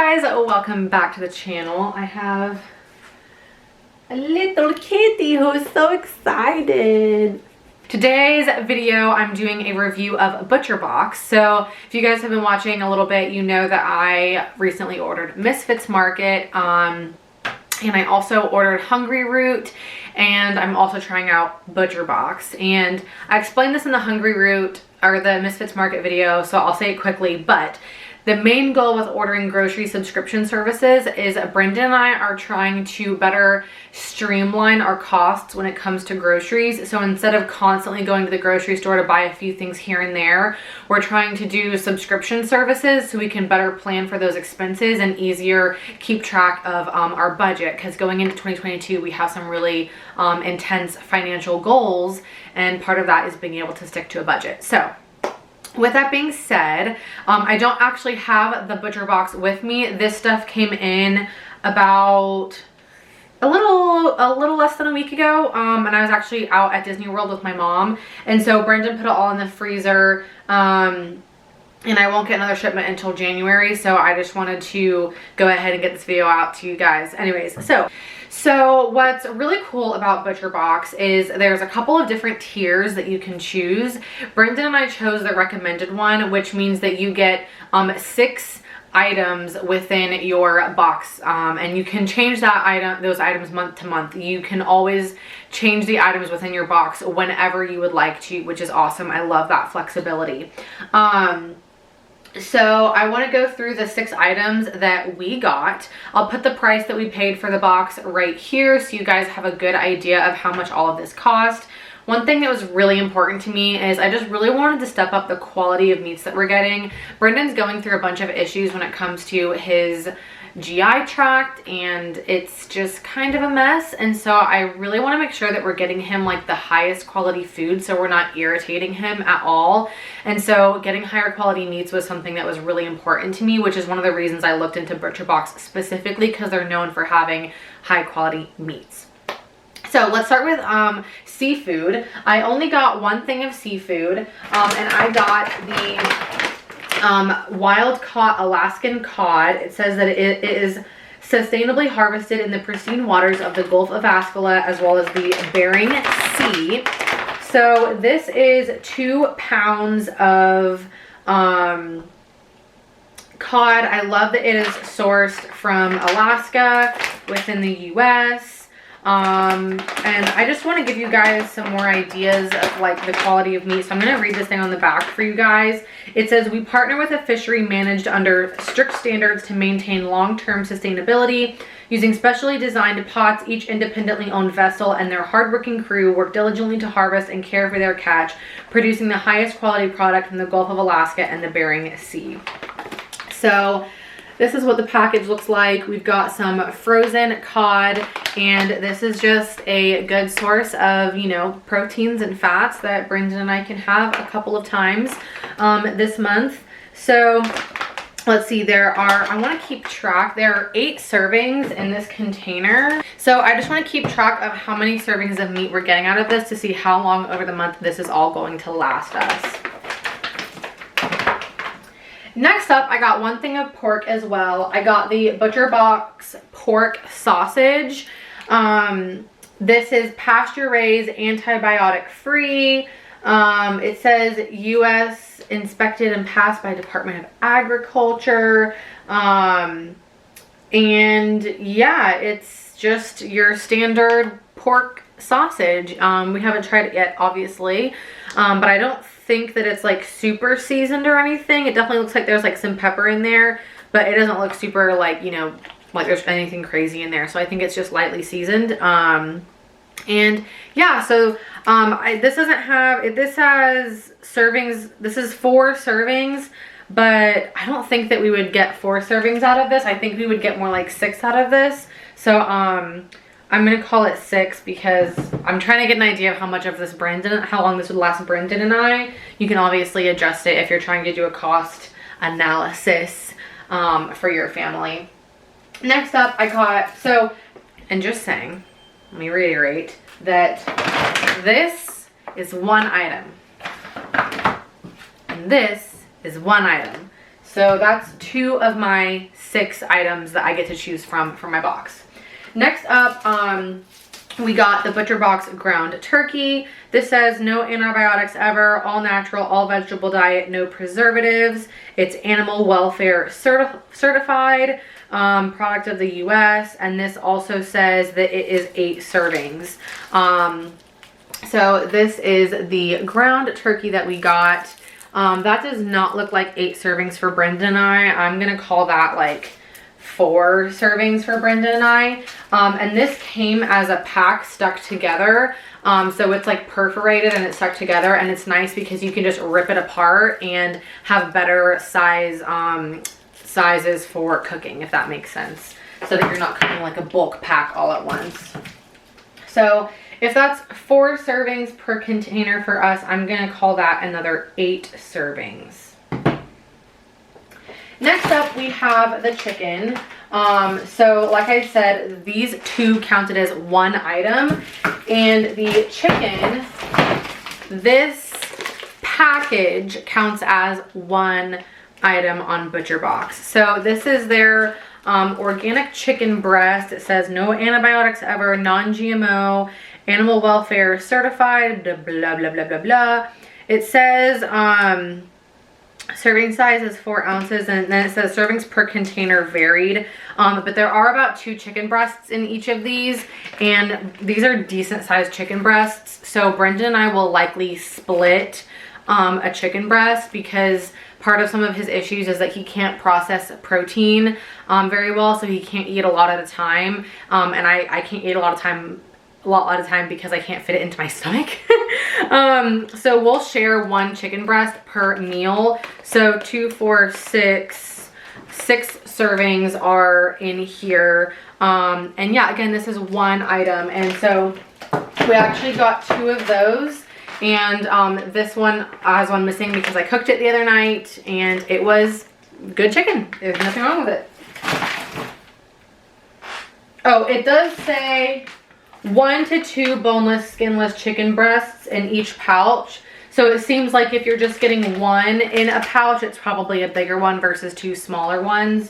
guys, welcome back to the channel. I have a little kitty who's so excited. Today's video, I'm doing a review of ButcherBox. So if you guys have been watching a little bit, you know that I recently ordered Misfits Market, and I also ordered Hungry Root, and I'm also trying out ButcherBox. And I explained this in the Hungry Root or the Misfits Market video, so I'll say it quickly, but the main goal with ordering grocery subscription services is Brendan and I are trying to better streamline our costs when it comes to groceries. So instead of constantly going to the grocery store to buy a few things here and there, we're trying to do subscription services so we can better plan for those expenses and easier keep track of our budget, because going into 2022 we have some really intense financial goals, and part of that is being able to stick to a budget. So with that being said, I don't actually have the ButcherBox with me. This stuff came in about a little less than a week ago, and I was actually out at Disney World with my mom, and so Brendan put it all in the freezer, and I won't get another shipment until January, so I just wanted to go ahead and get this video out to you guys. Anyways, so what's really cool about ButcherBox is there's a couple of different tiers that you can choose. Brendan and I chose the recommended one, which means that you get 6 items within your box, and you can change those items month to month. You can always change the items within your box whenever you would like to, which is awesome. I love that flexibility. So I want to go through the 6 items that we got. I'll put the price that we paid for the box right here so you guys have a good idea of how much all of this cost. One thing that was really important to me is I just really wanted to step up the quality of meats that we're getting. Brendan's going through a bunch of issues when it comes to his GI tract, and it's just kind of a mess, and so I really want to make sure that we're getting him like the highest quality food so we're not irritating him at all. And so getting higher quality meats was something that was really important to me, which is one of the reasons I looked into ButcherBox specifically, because they're known for having high quality meats. So let's start with seafood. I only got one thing of seafood, and I got the wild caught Alaskan cod. It says that it is sustainably harvested in the pristine waters of the Gulf of Ascala as well as the Bering Sea. So this is 2 pounds of cod. I love that it is sourced from Alaska within the US. And I just want to give you guys some more ideas of like the quality of meat. So I'm going to read this thing on the back for you guys. It says, we partner with a fishery managed under strict standards to maintain long-term sustainability. Using specially designed pots, each independently owned vessel and their hardworking crew work diligently to harvest and care for their catch, producing the highest quality product from the Gulf of Alaska and the Bering Sea. So this is what the package looks like. We've got some frozen cod, and this is just a good source of, you know, proteins and fats that Brendan and I can have a couple of times this month. So let's see, I want to keep track. There are 8 servings in this container. So I just want to keep track of how many servings of meat we're getting out of this to see how long over the month this is all going to last us. Next up, I got one thing of pork as well. I got the ButcherBox pork sausage. This is pasture raised, antibiotic free. It says US inspected and passed by Department of Agriculture. And yeah, it's just your standard pork sausage. We haven't tried it yet, obviously, but I don't think that it's like super seasoned or anything. It definitely looks like there's like some pepper in there, but it doesn't look super like, you know, like there's anything crazy in there. So I think it's just lightly seasoned. And yeah, so this has servings. This is 4 servings, but I don't think that we would get 4 servings out of this. I think we would get more like 6 out of this. So I'm going to call it 6 because I'm trying to get an idea of how much of this how long this would last Brendan and I. You can obviously adjust it if you're trying to do a cost analysis for your family. Next up, I got, and just saying, let me reiterate that this is 1 item. And this is 1 item. So So that's 2 of my 6 items that I get to choose from for my box. Next up, we got the Butcher Box ground turkey. This says no antibiotics ever, all natural, all vegetable diet, no preservatives. It's animal welfare certified, product of the US. And this also says that it is 8 servings. So this is the ground turkey that we got. That does not look like 8 servings for Brenda and I. I'm gonna call that like 4 servings for Brenda and I. And this came as a pack stuck together. So it's like perforated and it's stuck together, and it's nice because you can just rip it apart and have better sizes for cooking, if that makes sense. So that you're not cooking like a bulk pack all at once. So if that's 4 servings per container for us, I'm gonna call that another 8 servings. Next up, we have the chicken. So like I said, these 2 counted as 1 item, and the chicken, this package counts as 1 item on Butcher Box. So this is their organic chicken breast. It says no antibiotics ever, non-GMO, animal welfare certified, blah, blah, blah, blah, blah, blah. It says serving size is 4 ounces, and then it says servings per container varied. But there are about 2 chicken breasts in each of these, and these are decent sized chicken breasts. So Brendan and I will likely split a chicken breast, because part of some of his issues is that he can't process protein very well, so he can't eat a lot at a time. And I can't eat a lot of time because I can't fit it into my stomach. So we'll share 1 chicken breast per meal. So 2, 4, 6 servings are in here. And yeah, again, this is 1 item. And so we actually got 2 of those. And this one has 1 missing because I cooked it the other night, and it was good chicken. There's nothing wrong with it. Oh, it does say 1 to 2 boneless, skinless chicken breasts in each pouch. So it seems like if you're just getting 1 in a pouch, it's probably a bigger one versus 2 smaller ones.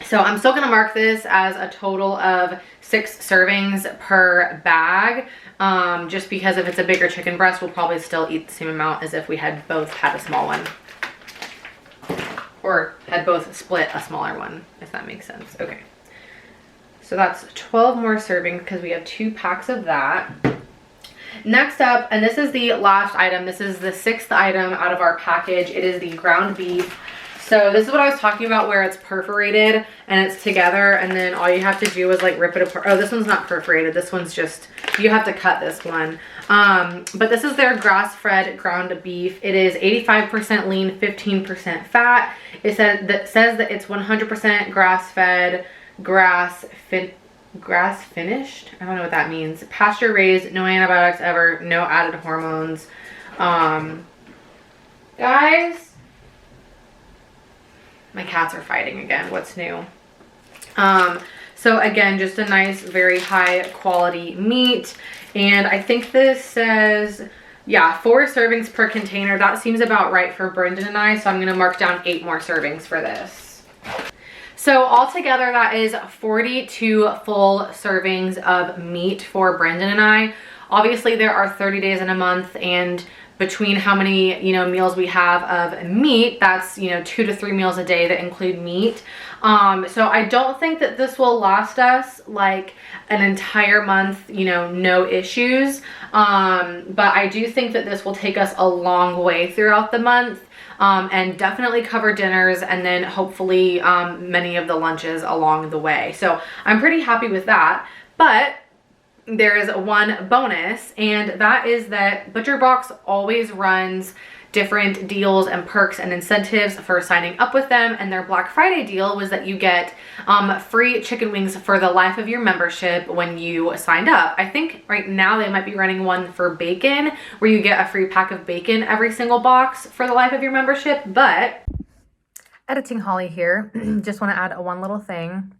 So I'm still gonna mark this as a total of 6 servings per bag. Just because if it's a bigger chicken breast, we'll probably still eat the same amount as if we had both had a small one. Or had both split a smaller one, if that makes sense. Okay. So that's 12 more servings because we have 2 packs of that. Next up, and this is the last item, this is the 6th item out of our package. It is the ground beef. So this is what I was talking about, where it's perforated and it's together, and then all you have to do is like rip it apart. Oh, this one's not perforated. This one's just, you have to cut this one. But this is their grass-fed ground beef. It is 85% lean, 15% fat. It says that it's 100% grass-fed, grass finished. I don't know what that means. Pasture raised, no antibiotics ever, no added hormones. Guys, my cats are fighting again. What's new? So again, just a nice, very high quality meat. And I think this says, yeah, 4 servings per container. That seems about right for Brendan and I. So I'm going to mark down 8 more servings for this. So altogether, that is 42 full servings of meat for Brendan and I. Obviously, there are 30 days in a month, and between how many, meals we have of meat, that's, 2 to 3 meals a day that include meat. So I don't think that this will last us like an entire month, no issues. But I do think that this will take us a long way throughout the month. And definitely cover dinners, and then hopefully many of the lunches along the way. So I'm pretty happy with that. But there is one bonus, and that is that Butcher Box always runs different deals and perks and incentives for signing up with them. And their Black Friday deal was that you get free chicken wings for the life of your membership when you signed up. I think right now they might be running one for bacon, where you get a free pack of bacon every single box for the life of your membership. But editing Holly here, just want to add one little thing,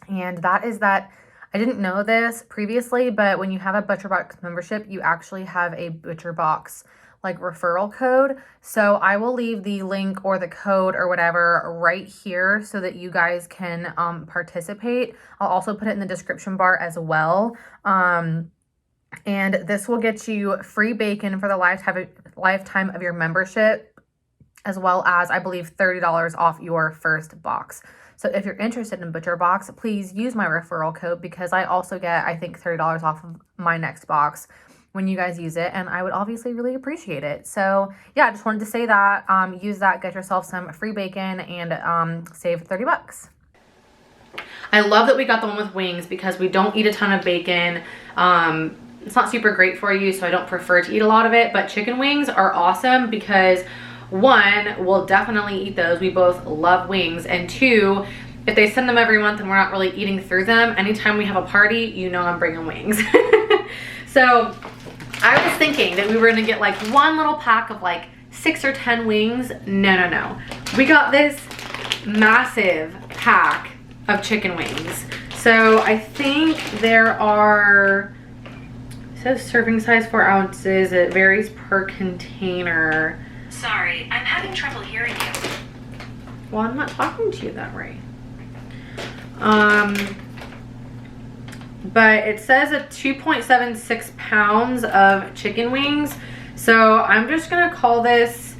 and that is that I didn't know this previously, but when you have a Butcher Box membership, you actually have a Butcher Box like referral code. So I will leave the link or the code or whatever right here so that you guys can participate. I'll also put it in the description bar as well. And this will get you free bacon for the lifetime of your membership, as well as, I believe, $30 off your first box. So if you're interested in ButcherBox, please use my referral code because I also get, I think, $30 off of my next box when you guys use it, and I would obviously really appreciate it. So yeah, I just wanted to say that. Use that, get yourself some free bacon, and save 30 bucks. I love that we got the one with wings because we don't eat a ton of bacon. It's not super great for you, so I don't prefer to eat a lot of it, but chicken wings are awesome because one, we'll definitely eat those. We both love wings. And two, if they send them every month and we're not really eating through them, anytime we have a party, you know I'm bringing wings. So I was thinking that we were gonna get like one little pack of like 6 or 10 wings. No. We got this massive pack of chicken wings. So I think there are, it says serving size 4 ounces. It varies per container. Sorry, I'm having trouble hearing you. Well, I'm not talking to you that way. But it says a 2.76 pounds of chicken wings. So I'm just gonna call this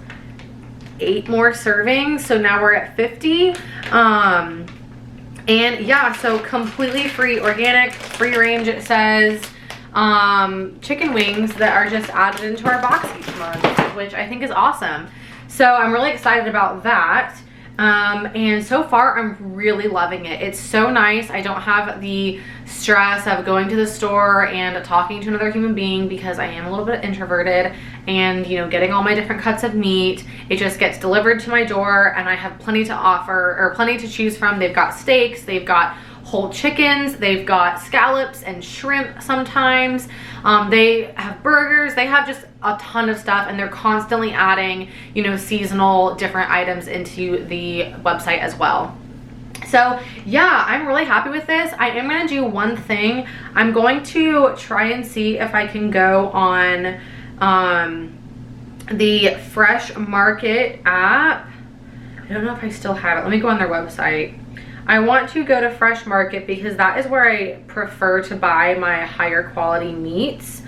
8 more servings. So now we're at 50. And yeah, so completely free, organic, free range, it says. Chicken wings that are just added into our box each month, which I think is awesome. So I'm really excited about that. And so far I'm really loving it. It's so nice. I don't have the stress of going to the store and talking to another human being because I am a little bit introverted, and you know, getting all my different cuts of meat. It just gets delivered to my door and I have plenty to offer, or plenty to choose from. They've got steaks, they've got whole chickens, they've got scallops and shrimp sometimes. They have burgers, they have just a ton of stuff, and they're constantly adding, you know, seasonal different items into the website as well. So yeah, I'm really happy with this. I am gonna do one thing. I'm going to try and see if I can go on the Fresh Market app. I don't know if I still have it. Let me go on their website. I want to go to Fresh Market because that is where I prefer to buy my higher quality meats.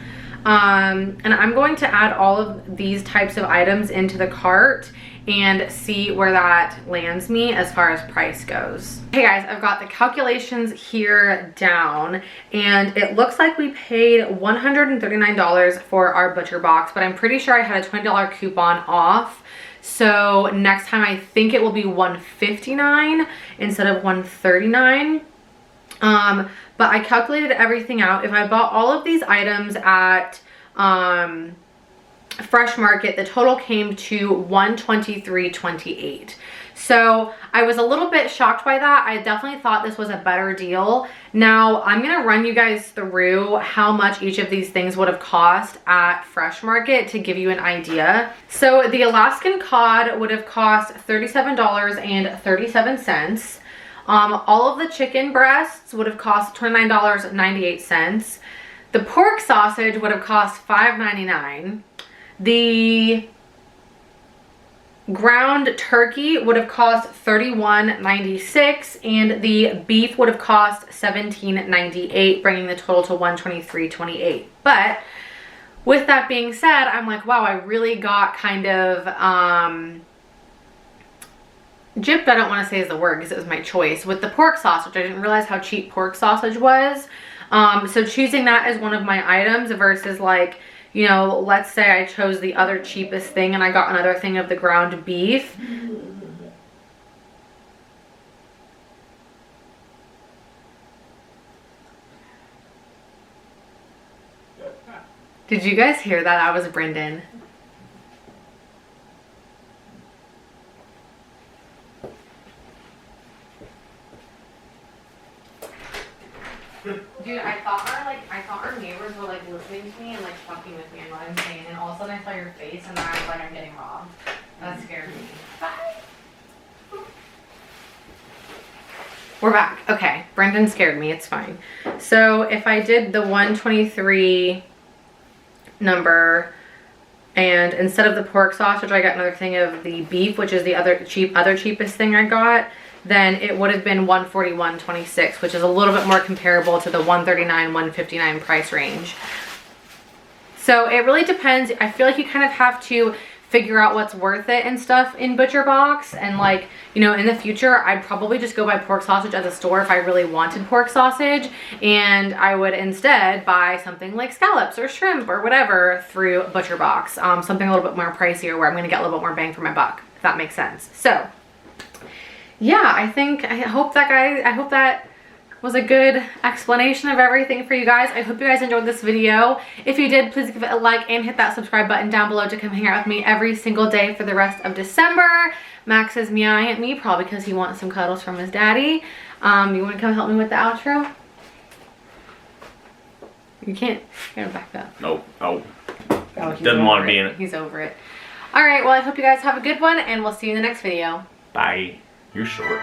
And I'm going to add all of these types of items into the cart and see where that lands me as far as price goes. Hey guys, I've got the calculations here down, and it looks like we paid $139 for our butcher box, but I'm pretty sure I had a $20 coupon off. So next time I think it will be $159 instead of $139. But I calculated everything out. If I bought all of these items at Fresh Market, the total came to $123.28. So I was a little bit shocked by that. I definitely thought this was a better deal. Now I'm gonna run you guys through how much each of these things would have cost at Fresh Market to give you an idea. So the Alaskan cod would have cost $37.37. All of the chicken breasts would have cost $29.98. The pork sausage would have cost $5.99. The ground turkey would have cost $31.96, and the beef would have cost $17.98, bringing the total to $123.28. But with that being said, I'm like, wow, I really got kind of gypped. I don't want to say is the word because it was my choice. With the pork sausage, I didn't realize how cheap pork sausage was. So choosing that as one of my items versus, like, you know, let's say I chose the other cheapest thing and I got another thing of the ground beef. Did you guys hear that? That was Brendan. Dude, I thought our neighbors were like listening to me and like fucking with me and what I'm saying, and all of a sudden I saw your face and I was like, I'm getting robbed. That scared me. Bye. We're back. Okay, Brendan scared me. It's fine. So if I did the 123 number And instead of the pork sausage, I got another thing of the beef, which is the other cheapest thing I got. Then it would have been $141.26, which is a little bit more comparable to the $139, $159 price range. So it really depends. I feel like you kind of have to figure out what's worth it and stuff in Butcher Box. And like, you know, in the future, I'd probably just go buy pork sausage at the store if I really wanted pork sausage. And I would instead buy something like scallops or shrimp or whatever through Butcher Box. Something a little bit more pricier where I'm gonna get a little bit more bang for my buck, if that makes sense. So yeah, I hope that was a good explanation of everything for you guys. I hope you guys enjoyed this video. If you did, please give it a like and hit that subscribe button down below to come hang out with me every single day for the rest of December. Max is meowing at me, probably because he wants some cuddles from his daddy. You want to come help me with the outro? You can't. You gotta back up. Nope. Oh, he's doesn't want to be in it. He's over it. All right, well, I hope you guys have a good one, and we'll see you in the next video. Bye. You're short.